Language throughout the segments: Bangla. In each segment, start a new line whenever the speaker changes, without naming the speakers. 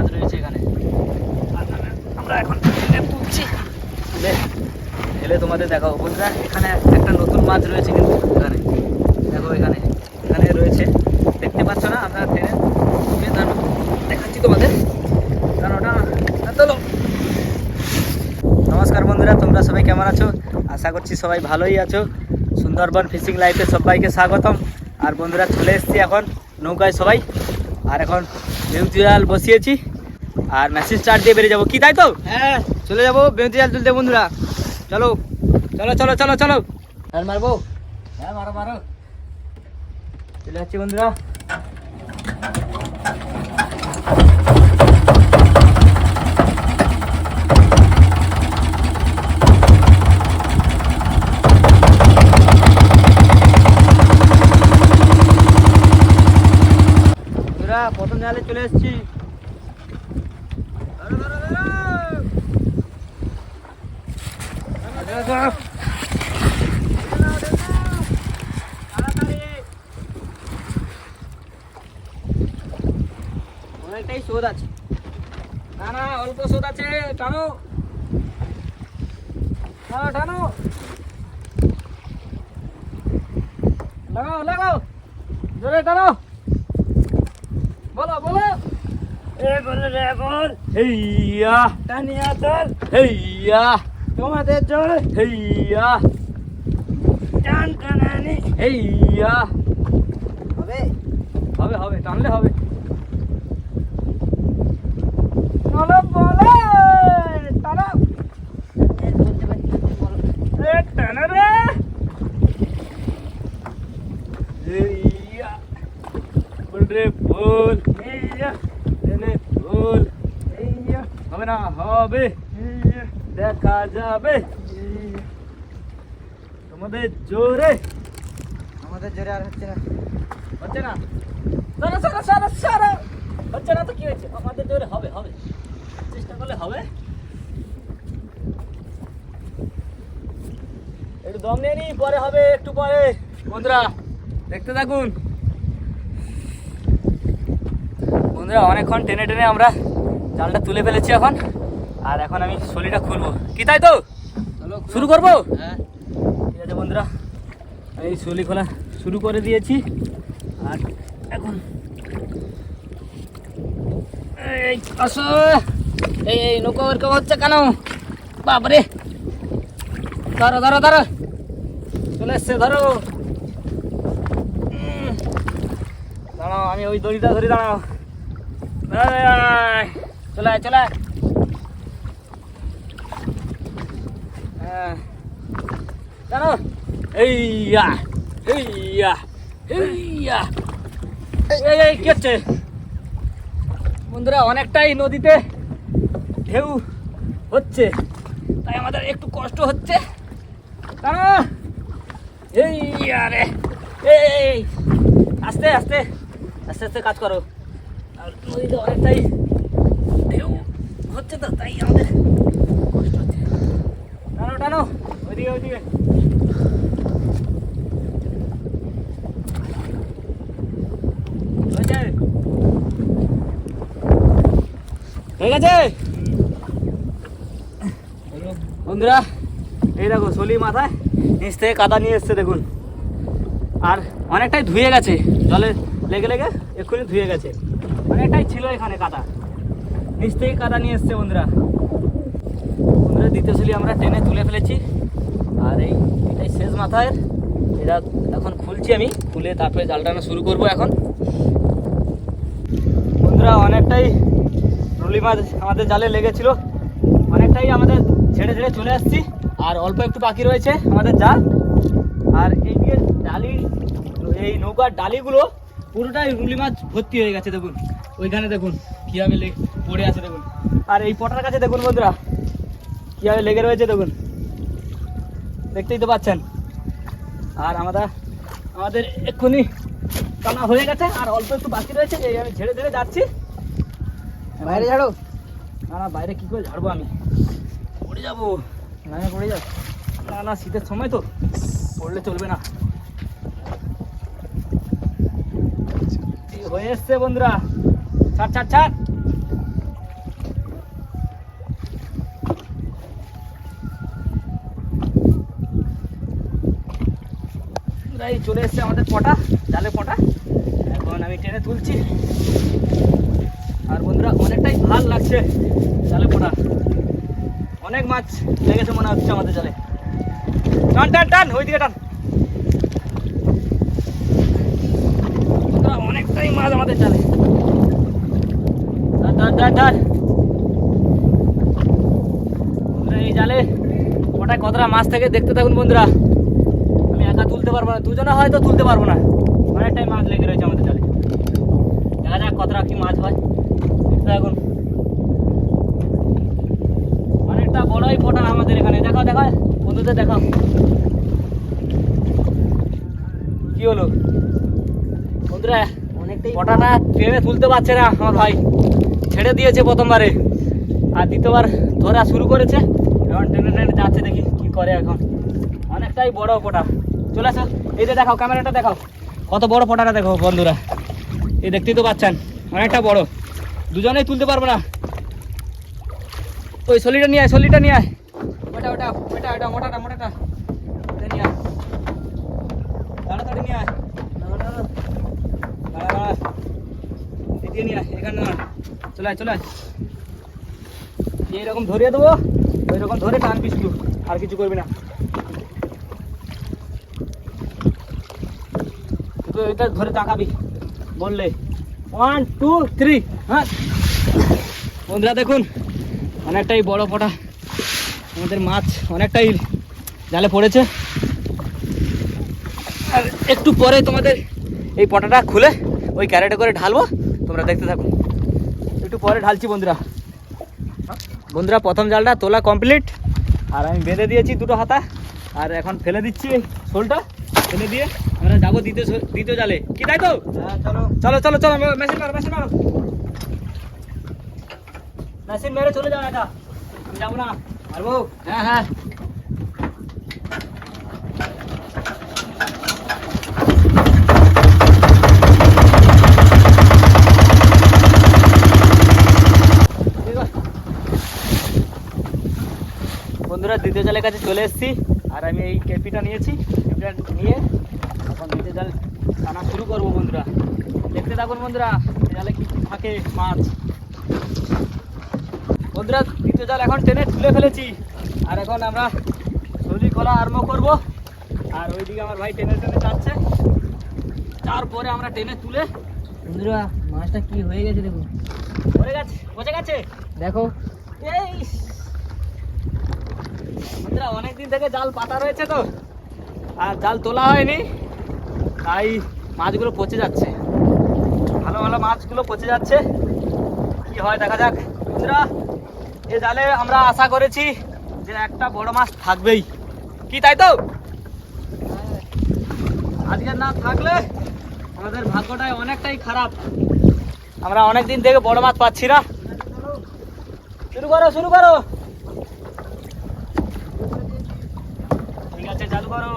মাছ রয়েছে এখানে। আমরা এখন তুলছি, তুলে ঢেলে তোমাদের দেখাবো বন্ধুরা। এখানে একটা নতুন মাছ রয়েছে কিন্তু এখানে দেখো, এখানে এখানে রয়েছে, দেখতে পাচ্ছ না? আমরা টেনে তুলে তারপর দেখাচ্ছি তোমাদের। নমস্কার বন্ধুরা, তোমরা সবাই কেমন আছো? আশা করছি সবাই ভালোই আছো। সুন্দরবন ফিশিং লাইফে সবাইকে স্বাগতম। আর বন্ধুরা চলে এসেছি এখন নৌকায় সবাই, আর এখন বেউতি জাল বসিয়েছি আর মেশিন স্টার্ট দিয়ে বেরিয়ে যাবো। কি তাই তো? হ্যাঁ, চলে যাবো বেউতি জাল তুলতে বন্ধুরা। চলো চলো চলো চলো চলো, আর মারবো। হ্যাঁ মারো মারো, চলে যাচ্ছি বন্ধুরা। প্রথম জালে চলে এসেছি। অনেকটাই স্রোত আছে, না না অল্প স্রোত আছে। টানো টানো টানো, লাগাও লাগাও, জোরে টানো। বলো বলো, এ বলো রে বল। হেইয়া টানিয়া চল, হেইয়া তোমাদের জল, হেইয়া টান টানানি, হেইয়া। হবে হবে হবে, টানলে হবে। চলো বলে টানো, টানো রে। হেইয়া বল রে বল, হেইয়া বল। হবে না হবে, দেখা যাবে তোমাদের জোরে। আমাদের জোরে আর হচ্ছে না, হচ্ছে না। সারা সারা সারা সারা হচ্ছে না তো কি হয়েছে? আমাদের জোরে হবে হবে, চেষ্টা করলে হবে। একটু দম নিয়ে নি, পরে হবে একটু পরে। বন্ধুরা দেখতে থাকুন। বন্ধুরা অনেকক্ষণ টেনে টেনে আমরা জালটা তুলে ফেলেছি এখন, আর এখন আমি সলিটা খুলবো। কি তাই তো? শুরু করবো? হ্যাঁ ঠিক আছে বন্ধুরা, এই সলি খোলা শুরু করে দিয়েছি। আর এখন এই আসো, এই এই নৌকা ওরকম হচ্ছে কেন? বাপরে, ধরো ধরো ধরো, চলে এসছে, ধরো। দাঁড়াও, আমি ওই দড়িটা ধরি, দাঁড়াও। চলে আয় চলে আয়। জানো এইয়া এইয়া এইয়া, এই এই কি হচ্ছে বন্ধুরা? অনেকটাই নদীতে ঢেউ হচ্ছে, তাই আমাদের একটু কষ্ট হচ্ছে। জানো এইয়া রে, এই আস্তে আস্তে আস্তে আস্তে কাজ করো। আর নদীতে অনেকটাই ঢেউ হচ্ছে তো, তাই আমাদের কষ্ট হচ্ছে। টানো টানো, ওইদিকে ওইদিকে। হয়ে গেছে বন্ধুরা। এই দেখো সলি মাথায় নিচ থেকে কাদা নিয়ে এসছে দেখুন, আর অনেকটাই ধুয়ে গেছে, জলে লেগে লেগে এক্ষুনি ধুয়ে গেছে। অনেকটাই ছিল এখানে কাদা, নিচ থেকে কাদা নিয়ে এসছে বন্ধুরা। বন্ধুরা দ্বিতীয় সলি আমরা টেনে তুলে ফেলেছি, আর এটাই শেষ মাথায়। এটা এখন খুলছি আমি, খুলে তারপরে জাল টানা শুরু করবো এখন। বন্ধুরা অনেকটাই রুলি মাছ আমাদের জালে লেগেছিল, অনেকটাই আমাদের ছেড়ে ছেড়ে চলে আসছি, আর অল্প একটু বাকি রয়েছে আমাদের জাল। আর এইদিকে ডালি, এই নৌকার ডালিগুলো পুরোটাই রুলি মাছ ভর্তি হয়ে গেছে দেখুন। ওইখানে দেখুন কীভাবে পড়ে আছে দেখুন, আর এই পটার কাছে দেখুন বন্ধুরা কীভাবে লেগে রয়েছে দেখুন, দেখতেই তো পাচ্ছেন। আর আমাদের এক্ষুনি টানা হয়ে গেছে, আর অল্প একটু বাকি রয়েছে। এই আমি ঝেড়ে ঝেড়ে যাচ্ছি। বাইরে ঝাড়ো? না না, বাইরে কী করে ঝাড়বো? আমি পড়ে যাবো। না পড়ে যাও, না না শীতের সময় তো পড়লে চলবে না। হয়ে এসছে বন্ধুরা, ছাড় ছাড় ছাড় এই চলে এসছে আমাদের পটা, জালে পটা। এখন আমি টেনে তুলছি। আর বন্ধুরা অনেকটাই ভাল লাগছে জালে পটা, অনেক মাছ লেগেছে মনে হচ্ছে আমাদের জালে। টান টান টান, ওইদিকে টান। অনেকটাই মাছ আমাদের জালে। এই জালে ওটাই কতটা মাছ থেকে দেখতে থাকুন বন্ধুরা। আমি একা তুলতে পারবো না, দুজনে হয়তো তুলতে পারবো না, অনেকটাই মাছ লেগে রয়েছে আমাদের জালে। দেখা যাক কতটা কি মাছ হয়, দেখতে থাকুন। অনেকটা বড়ই পটা আমাদের এখানে। দেখাও দেখাও বন্ধুদের, দেখাও কি হলো বন্ধুরা। অনেকটাই পটাটা ট্রেনে তুলতে পারছে না আমার ভাই, ছেড়ে দিয়েছে প্রথমবারে, আর দ্বিতীয়বার ধরা শুরু করেছে। এখন টেনে টেনে যাচ্ছে, দেখি কি করে এখন। অনেকটাই বড় পটা, চলে আসো। এই যে দেখাও, ক্যামেরাটা দেখাও, কত বড় পটাটা দেখো বন্ধুরা। এই দেখতেই তো পাচ্ছেন, অনেকটা বড়, দুজনেই তুলতে পারবো না। ওই সলিটা নিয়ে আয়, সলিটা নিয়ে আয়, ওটা ওটা ওটা ওটা মোটাটা মোটাটা ওটা নিয়ে আয়, তাড়াতাড়ি নিয়ে আয়, এদিকে নিয়ে আয়, এখানে না, চলে আয় চলে আয়। এইরকম ধরিয়ে দেবো, ওই রকম ধরে টানবি শুধু, আর কিছু করবি না। শুধু এটা ধরে তাকাবি, বললে 1 2 3। হ্যাঁ বন্ধুরা দেখুন, অনেকটাই বড় পটা আমাদের, মাছ অনেকটাই জালে পড়েছে। আর একটু পরে তোমাদের এই পটাটা খুলে ওই ক্যারেটে করে ঢালবো, তোমরা দেখতে থাকো। একটু পরে ঢালছি বন্ধুরা। বন্ধুরা প্রথম জালটা তোলা কমপ্লিট, আর আমি বেঁধে দিয়েছি দুটো হাতা। আর এখন ফেলে দিচ্ছি শোলটা, ফেলে দিয়ে আমরা যাবো দ্বিতীয় জালে। কি তাই তো? চলো চলো চলো, মেশিন মারো মেশিন মারো, মেশিন মেরে চলে যাও। এটা আমি যাবো না, পারবো। হ্যাঁ হ্যাঁ বন্ধুরা, দ্বিতীয় জালের কাছে চলে এসেছি। আর আমি এই কেপিটা নিয়েছি, কেপিটা নিয়ে এখন দ্বিতীয় জাল টানা শুরু করবো বন্ধুরা। দেখতে থাকুন বন্ধুরা, জালে কি কি থাকে মাছ। বন্ধুরা দ্বিতীয় জাল এখন টেনে তুলে ফেলেছি, আর এখন আমরা সলি খোলা আরম্ভ করবো। আর ওইদিকে আমার ভাই টেনে টেনে যাচ্ছে, তারপরে আমরা টেনে তুলে।
বন্ধুরা মাছটা কি হয়ে গেছে দেখুন,
পড়ে গেছে, পচে গেছে
দেখো।
এই বন্ধুরা অনেকদিন থেকে জাল পাতা রয়েছে তো, আর জাল তোলা হয়নি, তাই মাছগুলো পচে যাচ্ছে, ভালো ভালো মাছগুলো পচে যাচ্ছে। কি হয় দেখা যাক বন্ধুরা। এ জালে আমরা আশা করেছি যে একটা বড় মাছ থাকবেই, কি তাই তো? আজকে না থাকলে আমাদের ভাগ্যটাই অনেকটাই খারাপ, আমরা অনেকদিন থেকে বড় মাছ পাচ্ছি না। শুরু করো শুরু করো, ঠিক আছে চালু করো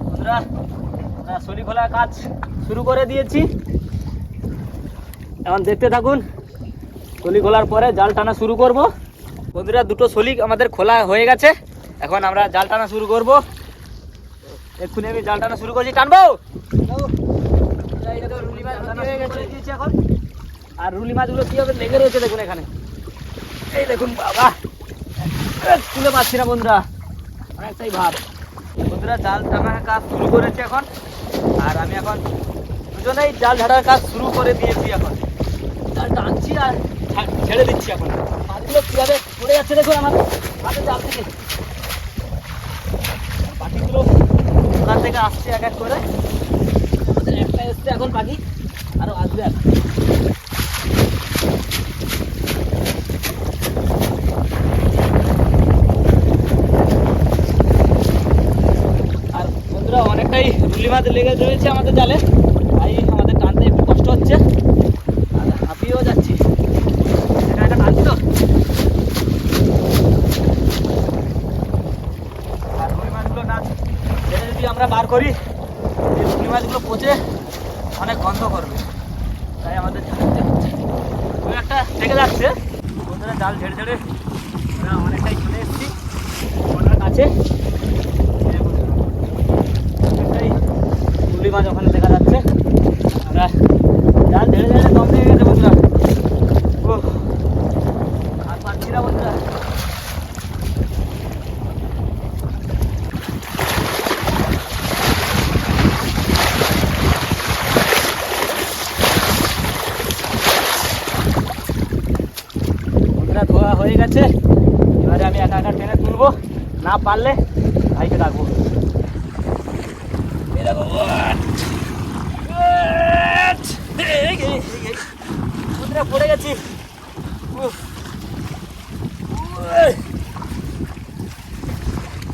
বন্ধুরা। সলি খোলার কাজ শুরু করে দিয়েছি, এখন দেখতে থাকুন। সলি খোলার পরে জাল টানা শুরু করব বন্ধুরা। দুটো সলি আমাদের খোলা হয়ে গেছে, এখন আমরা জাল টানা শুরু করব। এক্ষুনি আমি জাল টানা শুরু করছি, টানবো। এখন আর রুলি মাছগুলো কিভাবে লেগে রয়েছে দেখুন এখানে, এই দেখুন বাবা, তুলে পাচ্ছি না বন্ধুরা, অনেকটাই ভাব। বন্ধুরা জাল টানার কাজ শুরু করেছে এখন, আর আমি এখন দুজনেই জাল ঝাড়ার কাজ শুরু করে দিয়েছি। এখন জাল টানছি আর ছেড়ে দিচ্ছি। এখন মাছগুলো কীভাবে পড়ে যাচ্ছে দেখুন আমার হাতে জাল থেকে, পাখিগুলো ওখান থেকে আসছে এক এক করে। একটা এসছে এখন পাখি, আরও আসবে এখন। আর বন্ধুরা অনেকটাই রুলি মাছ লেগে রয়েছে আমাদের জালে, তাই আমাদের টানতে একটু কষ্ট হচ্ছে, আর হাঁপিয়েও যাচ্ছি। এটা টানছি তো। আর রুলি মাছগুলো না যদি আমরা বার করি, এই রুলি মাছগুলো পচে অনেক গন্ধ করবে, তাই আমাদের ছাড়তে হচ্ছে। ওই একটা থেকে যাচ্ছে বন্ধুরা, জাল ঝেড়ে ঝেড়ে আমরা অনেকটাই চলে এসেছি ওনার কাছে। হয়ে গেছে। এবারে আমি একা একা টেনে তুলবো, না পারলে ভাইকে ডাকবো। এই দেখো, বন্ধুরা পড়ে গেছি।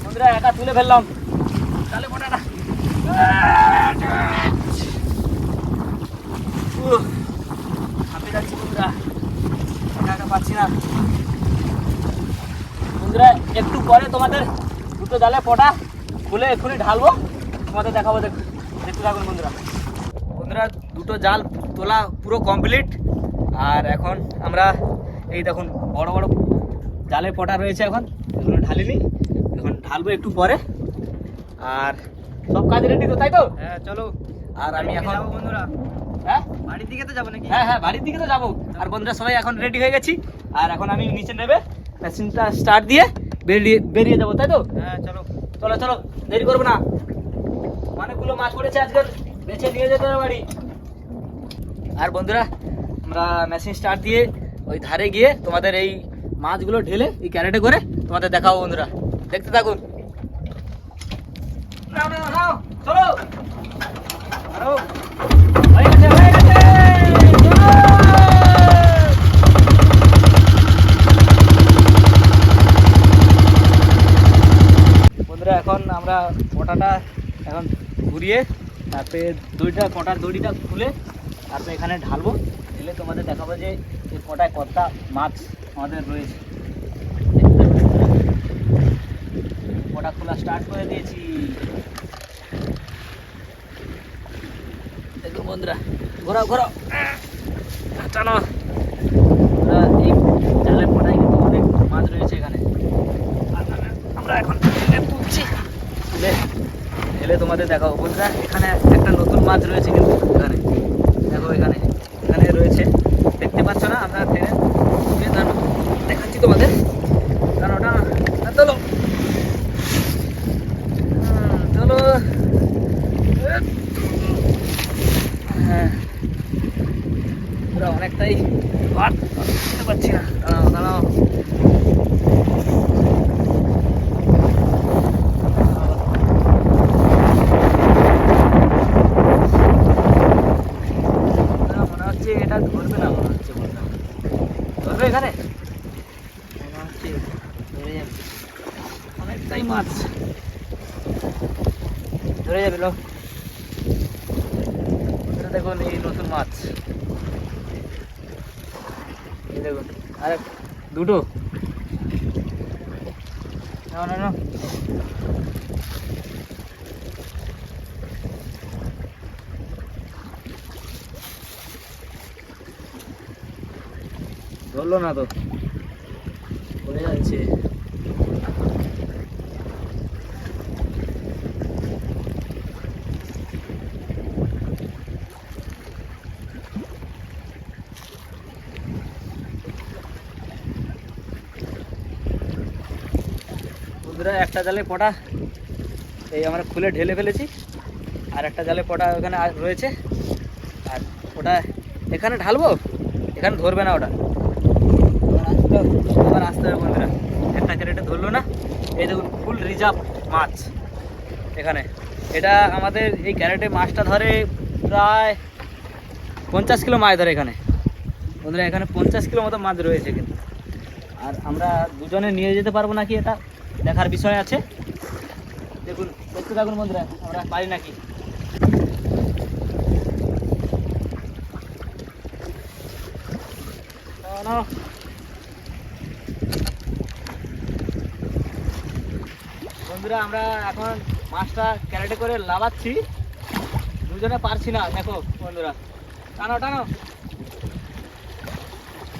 বন্ধুরা একা তুলে ফেললাম তাহলে মোটাটা। আমি যাচ্ছি বন্ধুরা, একা একা পাচ্ছি না। বন্ধুরা একটু পরে তোমাদের দুটো জালে পটা খুলে এক্ষুনি ঢালবো, তোমাদের দেখাবো। দেখতে থাকুন বন্ধুরা। বন্ধুরা দুটো জাল তোলা পুরো কমপ্লিট। আর এখন আমরা এই দেখুন বড় বড় জালের পটা রয়েছে, এখন এগুলো ঢালিনি, এখন ঢালবো একটু পরে। আর সব কাজ রেডি তো, তাই তো?
হ্যাঁ চলো।
আর আমি এখন
বন্ধুরা
হ্যাঁ
বাড়ির দিকে তো যাবো নাকি?
হ্যাঁ বাড়ির দিকে তো যাবো। আর বন্ধুরা সবাই এখন রেডি হয়ে গেছি। আর এখন আমি নিচে নেবে মেশিনটা স্টার্ট দিয়ে বেরিয়ে যাবো, তাই তো?
হ্যাঁ চলো।
চলো চলো, দেরি করবো না। অনেকগুলো মাছ পড়েছে আজকাল, বেছে নিয়ে যেতে হবে বাড়ি। আর বন্ধুরা আমরা মেশিন স্টার্ট দিয়ে ওই ধারে গিয়ে তোমাদের এই মাছগুলো ঢেলে এই ক্যারেটে করে তোমাদের দেখাবো। বন্ধুরা দেখতে থাকুন। নাও নাও নাও, চলো। আরো হয়ে গেছে, হয়ে গেছে, চলো। বন্ধুরা এখন আমরা পটাটা এখন ঘুরিয়ে তারপরে পটার দড়িটা খুলে তারপরে এখানে ঢালবো। ঢেলে তোমাদের দেখাবো যে এই পটায় কতটা মাছ আমাদের রয়েছে। পটা খোলা স্টার্ট করে দিয়েছি। দেখুন বন্ধুরা, ঘোরাও ঘোরাও, টানো। বন্ধুরা এই জালের পটায় কিন্তু অনেক মাছ রয়েছে এখানে। আমরা এখন তুলছি, তুলে ঢেলে তোমাদের দেখাবো। বন্ধুরা এখানে একটা নতুন মাছ রয়েছে কিন্তু, এখানে দেখো, এখানে এখানে রয়েছে, দেখতে পাচ্ছ না? আমরা টেনে দেখাচ্ছি তোমাদের। টানো টানো, চলো চলো। হ্যাঁ পুরো অনেকটাই দেখতে পাচ্ছি না। দাঁড়াও দাঁড়াও, মনে হচ্ছে এটা ধরবে না, মনে হচ্ছে। বন্ধুরা ধরবে এখানে, মনে হচ্ছে ধরে যাবে, অনেকটাই মাছ ধরে যাবে। লো দেখুন এই নতুন মাছ, এই দেখুন আর দুটো। না না না, ধরলো না তো, পড়ে যাচ্ছে। বন্ধুরা একটা জালে পটা এই আমরা খুলে ঢেলে ফেলেছি, আর একটা জালে পটা ওখানে রয়েছে। আর ওটা এখানে ঢালবো, এখানে ধরবে না ওটা, আবার আসতে হবে। বন্ধুরা একটা ক্যারেটে ধরলো না। এই দেখুন ফুল রিজার্ভ মাছ এখানে। এটা আমাদের এই ক্যারেটে মাছটা ধরে প্রায় 50 কিলো মাছ ধরে এখানে। বন্ধুরা এখানে 50 কিলো মতো মাছ রয়েছে কিন্তু। আর আমরা দুজনে নিয়ে যেতে পারবো নাকি এটা দেখার বিষয় আছে। দেখুন, দেখতে থাকুন বন্ধুরা, আমরা পারি নাকি। বন্ধুরা আমরা এখন মাছটা ক্যারেটে করে লাভাচ্ছি, দুজনে পারছি না। দেখো বন্ধুরা, টানো টানো,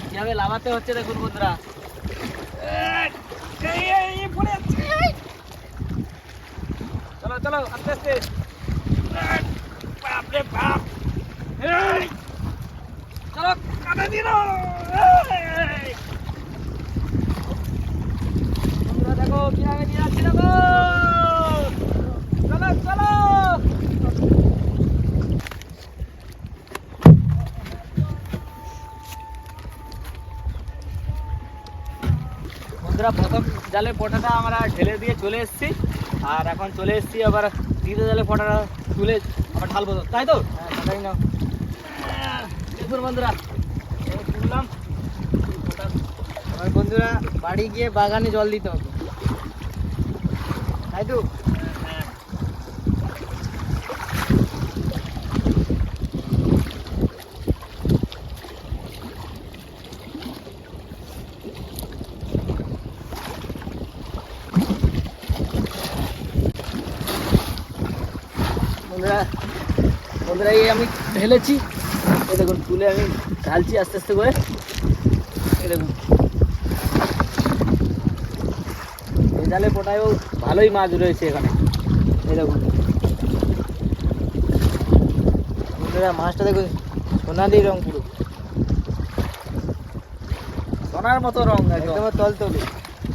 কিভাবে লাভাতে হচ্ছে দেখুন বন্ধুরা। চলো চলো, আস্তে আস্তে, বাপরে বাপ, চলো কাটা দিল। বন্ধুরা দেখো কিভাবে নিয়ে যাচ্ছি, দেখো, চলো চলো। বন্ধুরা প্রথম জালের পোটাটা আমরা ঢেলে দিয়ে চলে এসেছি, আর এখন চলে এসেছি আবার দ্বিতীয় জালের পোটাটা তুলে আবার ঢালবো, তাই তো?
হ্যাঁ তাই না।
দেখুন বন্ধুরা, এই তুললাম পোটা।
আমার বন্ধুরা বাড়ি গিয়ে বাগানে জল দিতে হবে, তাই তো?
হ্যাঁ, বন্ধুরা বন্ধুরা এই আমি ঢেলেছি, এই দেখুন তুলে আমি ঢালছি আস্তে আস্তে করে। এই দেখুন এই জালে পোটায়ও ভালোই মাছ রয়েছে এখানে, এই দেখুন।
বন্ধুরা মাছটা দেখুন সোনালি রং, পুরো
সোনার মতো রং, একদম
একদম তল তলে।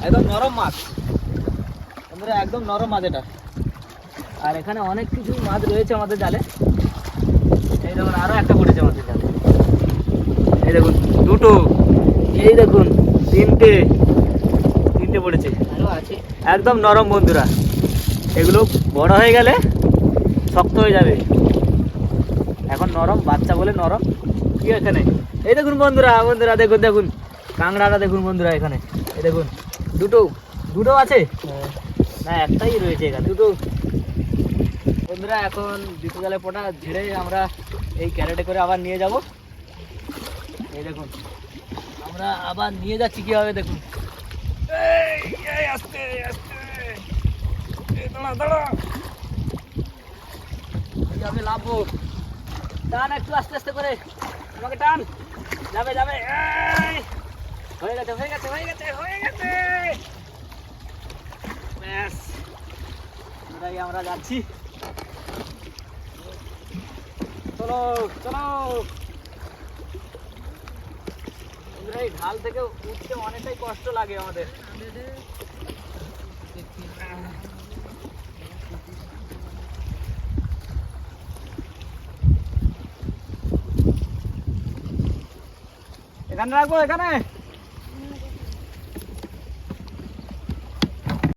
একদম নরম মাছ বন্ধুরা, একদম নরম মাছ এটা। আর এখানে অনেক কিছু মাছ রয়েছে আমাদের জালে। এই দেখুন আরো একটা পড়েছে আমাদের জালে, এই দেখুন দুটো, এই দেখুন তিনটে পড়েছে,
আরো আছে।
একদম নরম বন্ধুরা। এগুলো বড় হয়ে গেলে শক্ত হয়ে যাবে, এখন নরম, বাচ্চা বলে নরম। কি এখানে এই দেখুন বন্ধুরা, বন্ধুরা দেখুন দেখুন কাঁকড়াটা দেখুন বন্ধুরা, এখানে এই দেখুন দুটো আছে না, একটাই রয়েছে এখানে, দুটো। বন্ধুরা এখন দ্বিতীয় জালে পোটা ঝেড়ে আমরা এই ক্যারেটে করে আবার নিয়ে যাব। এই দেখুন আমরা আবার নিয়ে যাচ্ছি কীভাবে, দেখুন। এই আস্তে আস্তে, এই দাঁড়া দাঁড়া, কীভাবে লাভবো, টান একটু আস্তে আস্তে করে, আমাকে টান, যাবে যাবে। এই হয়ে গেছে হয়ে গেছে হয়ে গেছে হয়ে গেছে, ব্যাস এটাই আমরা যাচ্ছি। চলো চলো বন্ধুরা, এই ঢাল থেকে উঠতে অনেকটাই কষ্ট লাগে আমাদের। এখানে রাখবো, এখানে